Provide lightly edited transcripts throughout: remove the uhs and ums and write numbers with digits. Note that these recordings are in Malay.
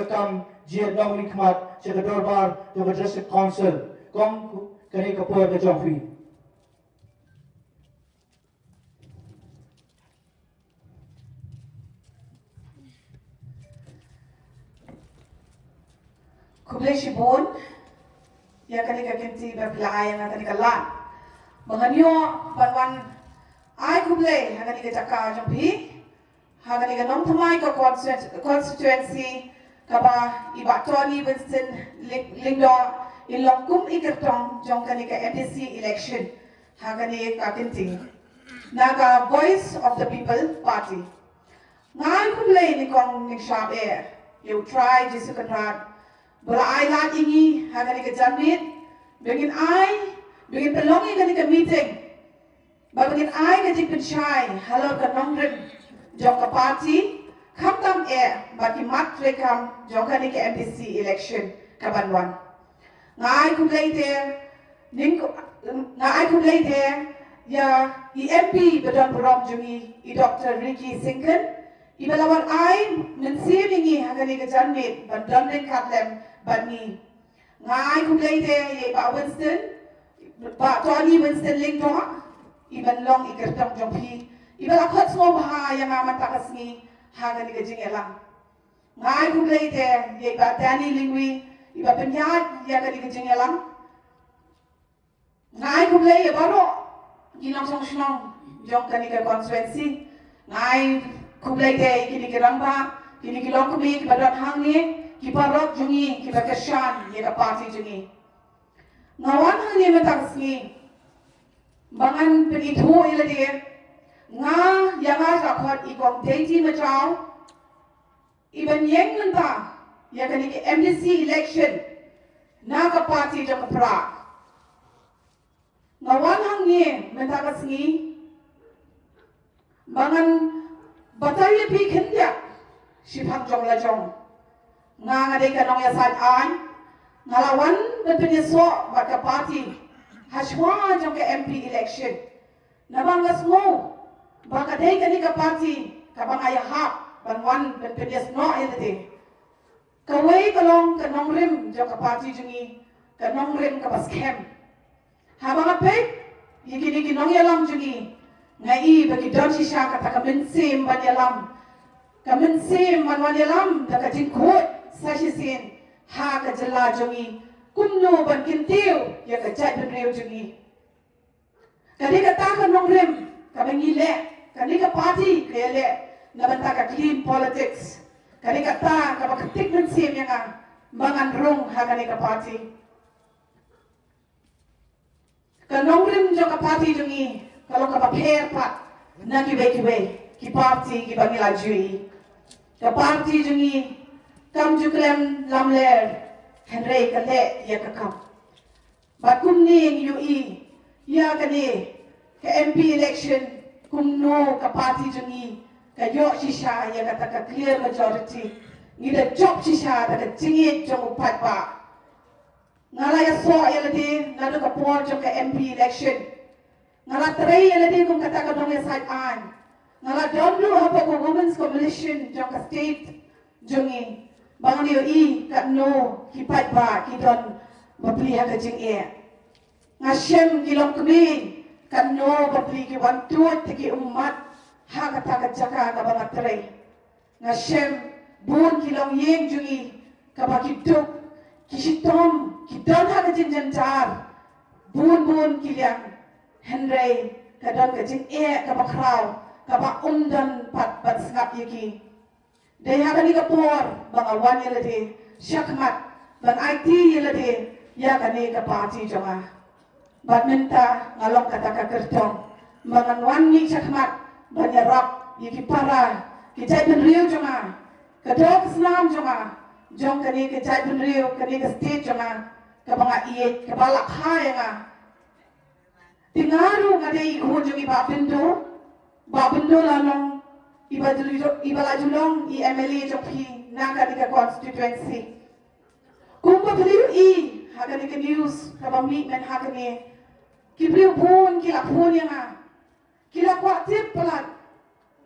ka kam je long likmat je ka dorbar to ka district council kong kani ka puar ka jongfi Kublai Shibun, ya kani ka kinti berpelai yang kani ka lan. Menganyo banwan ai kublai kani ka cakap jompi, kani ka nom thamai ka constituency kaba ibatoni Winston Lingdo ilongkum ikertong jong kani ka MDC election, kani ka kinti. Naga Voice of the People Party. Ngai kublai ni kong ning sharp air. You try jisu kanrat. Bola ai lat ingi hagani ka jamit begin pelongi kani ka meeting ba begin ai ka jik penchai halo ka nongren jong ka party khamtam ba ki mat rekam jong kani ka MDC election ka banwan ngai kumlei te ya MP bedon berom jungi i Dr. Ricky Sinken ibalawan ai mensimingi hagani ka jamit bandam den katlem Bani, ngai kumlei te ye ba Winston, ba Tony Winston Lingdo, iban long ikertong jompi, iban akot semua bahaya yang amat takas ni haga ni kajing elang. Ngai kumlei te ye ba Danny Lingwi, iba penyat ya kani kajing elang. Ngai kumlei ye baru ginong song song jong kani ka konstituensi, ngai kumlei te kini keramba, kini kilong kumi kibadot hangi. Kiparok jungi kibakasyan ye ka party jungi ngawan hani mataksni bangan penithu ilade nga yanga rakhot ikong deiti machaw iban yeng lanta ya kani ke MDC election na ka party jong pra ngawan hangi mataksni bangan batay pi khindia sipang jong la jong ngadai ka nong ya sat an ngalawan bentuknya so baka party haswa jong ke MP election nabang ngasmo baka dai ka ni ka party ka bang ayah hap banwan bentuknya no ilade kawai kalong ka nong rim jong ka party jungi ka nong rim ka baskem habang apek yiki nong yalam jungi ngai bagi don shisha ka ta ka mensim ban yalam ka mensim ban wan yalam da ka jingkut Sashisin ha ka jala jungi kumno ban kintiu ya ka jat benreu jungi kani ka ta ka nongrem ka bangile kani ka party kele na banta ka clean politics kani ka ta ka bakatik ng sim yang bangan rong ha kani ka party ka nongrem jo ka party jungi kalau ka paper pat na kiwe ki party ki bangila jui ka party jungi kam juklem lamler henrei kale ya kakam bakum ning UI ya kani ke MP election kumno ka party jungi ka yo shisha ya kata ka clear majority ngida job shisha da ka jingit jong upat ba ngala ya so ya ladi ngado ka por jong ka MP election ngala trei ya ladi kum kata ka dong ya side an ngala donlu hapa ko women's coalition jong ka state jungi Bang Rio I kat no kipat ba kidon bapli ha kajing e ngasem kilong kemi kat no bapli ki wantut tiki umat ha kata kajaka ka bang atre ngasem bun kilong yeng jungi ka bakiduk kisitom kidon ha kajing jantar bun kiliang henrei kadon kajing e ka bakraw ka ba umdan pat sngap yiki Daya kani kapor bang awan yelade syakmat bang IT yelade ya kani ka party jonga badminta ngalong kata ka kertong bang wan ni syakmat bang yarap yiki para kijai benriu jonga kadok senam jonga jong kani kijai benriu kani ka state jonga ka bang iet ka balak hayanga tingaru ngade ikun jongi ba bindo lalong Iba julong i MLA joki naka di ka constituency. Kung pagaliw haka ni ka news kabami men haka ni kibriw pun kila pun yang kila kwatip pelat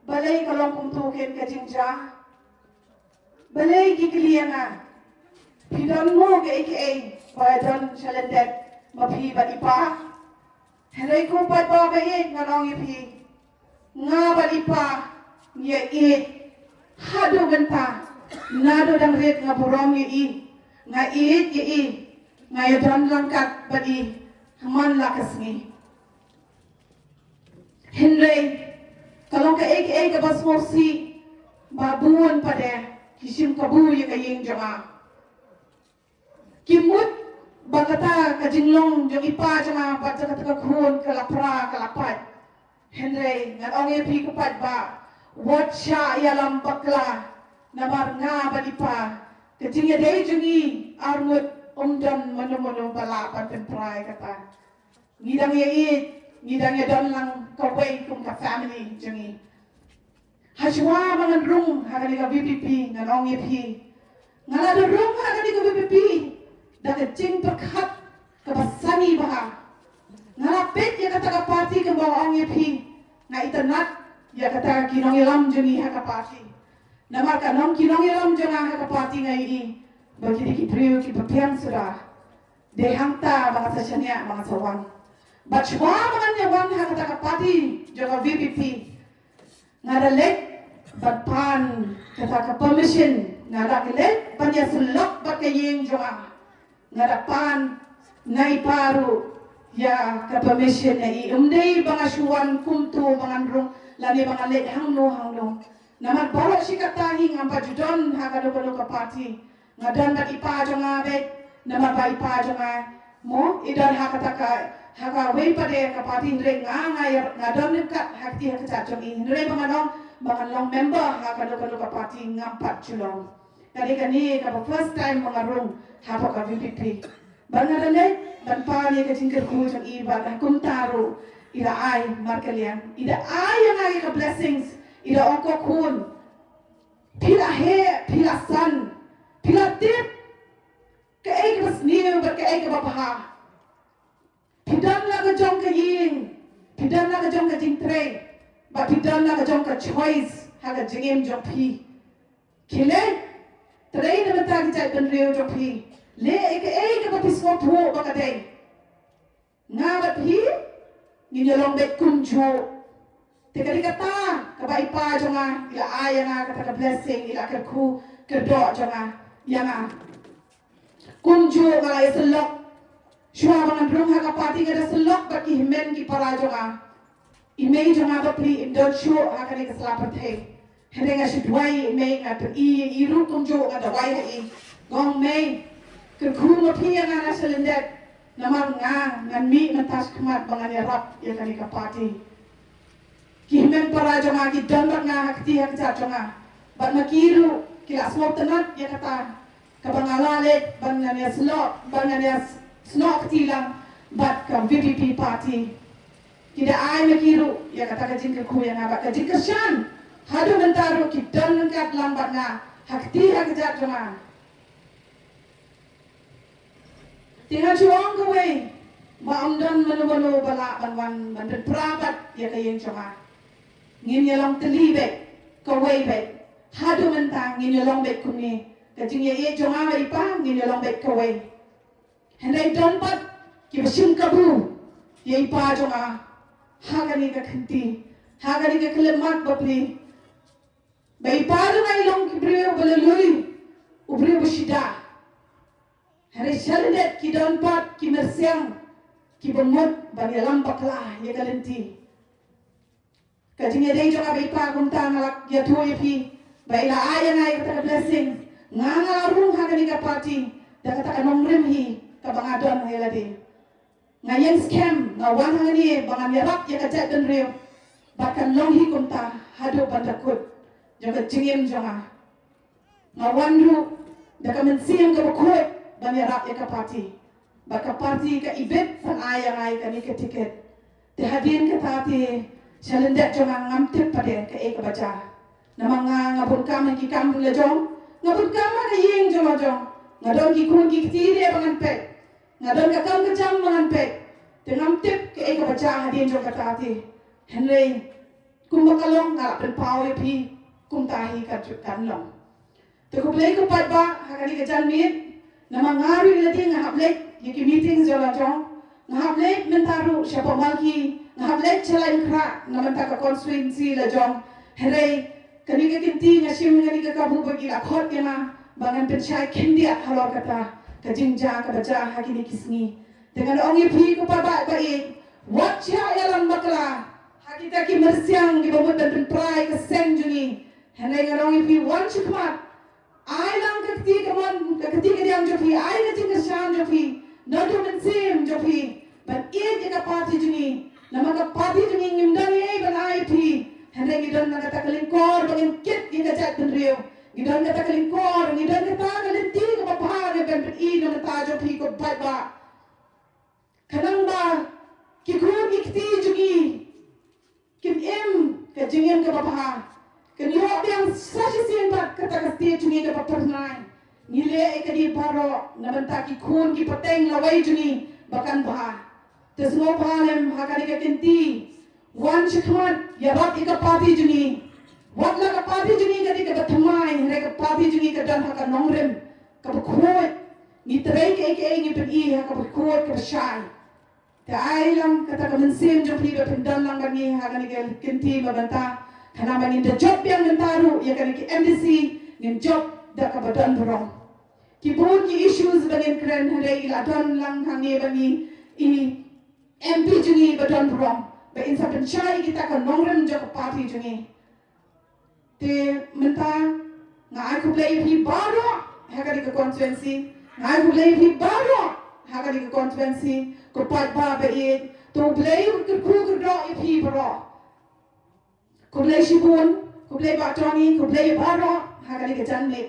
balay kalong kumtukin ka jingja balay gigilianga pidon mo ke aka badan chalendet mapi bat ipa henry ko pat ba ba nganong ipi nga bat ipa ye hado ganta nado dang red nga burong ye nga ye nga yadran langkat bat haman lakas ni henry kalau ke aka bas morsi babuan pada kisim kabu ye kayeng jama kimut bagata kajinglong jong ipa jama baca kata khun kalapra kalapat henry ngan ong epi kupat ba watcha yalam bakla namar nga balipa kajing ya dei jungi armut omdan mano bala pan prai kata ngidang ya don lang kawai kum ka family jungi hajwa mangan rung hagani ka VPP ngan ong epi ngala rung hagani ka VPP daga jing berkat kebasani baha ngalapit ya kata kapati ke bawah ong epi nga itanat ya kata kinong ilam jungi hakapati namar kanong kinong ilam junga hakapati ngai bagi di priu ki papian sudah dehangta mga sasyanya mga sawan bachwa mga nyawan hakata kapati junga VPP ngadalet batpan kata ka permission ngadalet panya sulok bakayeng junga ngadapan naiparu ya ka permission na umday mga syuan kumto mga rung lani mga let hangno naman balo si katahi nga pajudon hakadukalo ka party ngadan bat ipa jonga bet nama ba ipa jonga mo idan hakataka hakaway pade ka party re ngadan kat hakti hakata jongi re mga long member hakadukalo ka party ngampat julong kani ka first time mga rung hapo ka VPP bangadale dan pani ka jingker ku jong iba dan kumtaro ida ay markalian ida ay yang ay ka blessings ida ongko kun pila he pila san pila tip ka ay ka sniu ba ka ay ka babaha pidan la ka jong ka yin pidan la ka jong ka jingtre ba pidan la ka jong ka choice haga jingem jong pi kile tray na matagi jay ben reo jong pi le eka bapismo po bakaday nga bat hi ninyolong bet kumjo teka dikata kabay pa jonga ila aya nga kata ka blessing ila kerku kerdo jonga yanga kumjo nga ya selok shwa mangan rung ha kapati nga selok baki himen ki para jonga imei jonga bapli indon shu ha kani ka salapat he hende nga shidwai imei nga iru kumjo nga dawai ha gong mei kerkuma pia nga selendet namar ngan mi mentas kemat bangan ya rap ya kani ka party kihmen para jonga ki dambar nga hakti hakta jonga bat makiru kila smok tenat ya kata kabangalalet bangan ya slot bangan ya snok tilang bat ka VPP party kida ay makiru ya kata ka jingka ku ya nga bat ka jingka shan hadu mentaro ki dan kat lambat nga hakti hakta jonga tinggal cuang kawai maamdan manu bala banwan bandan perabat ya kayeng cuma ngin yalong telibe kawai be hadu mentang ngin yalong bet kuni kajing ye cuma ba ipa ngin yalong bet kawai hendai dompat ki basim kabu ye ipa cuma hagani ka khanti hagani ka kelemat bapli ba ipa ngai long ki brio balalui ubrio busida hari syalendet ki dompat ki mersiang ki bemut bagi lambaklah ya kalenti kajing ye dei jonga be pa kunta ngalak ya tu yepi baila aya ngai kata blessing nganga rung hagani ka party da kata kanong rimhi ka bangadon helade ngayen scam ngawan hangani bangan yarap ya kajat den reo bakan long hi kunta hado bandakut jonga jingem jonga ngawan ru da kamen siang ka bakut banyarak ya ka party baka party ka ibet san aya ngai kani ka tiket te hadin ka tati chalendet jonga ngamtip pade ka e ka baca namanga ngabun kam ki kam le jong ngabun kam na yeng jong ngadon ki kun ki tire bangan pet ngadon ka kam ka jam bangan pet te ngamtip ka e ka baca hadin jong ka tati henlei kum bakalong ngalap pen pau pi kum tahi ka kan long te ko play ko pat ba hakani ka jan mit na mangari la ting ngahap lek yiki meetings jola jong ngahap lek mentaru siapa malki ngahap lek chalain kra na mentaka constituency la jong hare kani ka kinti ngasim ngani ka kabu bagi la khot yana bangan penchai kendia halor kata ka jingja ka baca hakini kisni dengan ongi pi ko pa ba watcha yalam makla hakita ki mersiang di bawah dan prai ke senjuni henai ngarong pi wan chikmat ai lang ketika dia jopi ai ke ting shan jopi no to men sim jopi but it in a party juni nama ka party juni ngimdani ai ban ai pi henai ngidon na kata kelingkor bangin kit ina jat ben rio ngidon kata kelingkor ngidon kata kalenti ke bapha ne ben i na ta jopi ko ba kanang ba kikun ikti jugi kim em ka jingem ka bapha kan yo yang sashi sin bat kata kasti jugi ka bapernai nile ka di paro nabanta ki kun ki pateng lawai jugi bakan ba tesno palem hakani ka kenti wan chikmat ya bat ika pati jugi wat la ka pati jugi ka di ka bathamai re ka pati jugi ka dan haka nongrem ka khoi ni trei ke ngi pen i ka khoi ka shai ta ailam kata ka mensim jo pli pendan lang kami hakani ke kenti babanta kana bangin de job yang mentaru ya kani ki MDC nin job da ka badan borong ki bon ki issues bangin kren hare ila don lang hangi bani i MP jungi badan borong ba insa penchai kita ka nongrem jo ka party jungi te menta ngai ku play hi baro hakani ka constituency ngai ku play hi baro hakani ka constituency ko pat ba ba it to play ko ko do if he bro ko play shibun ko play ba tony ko play baro hakani ka janle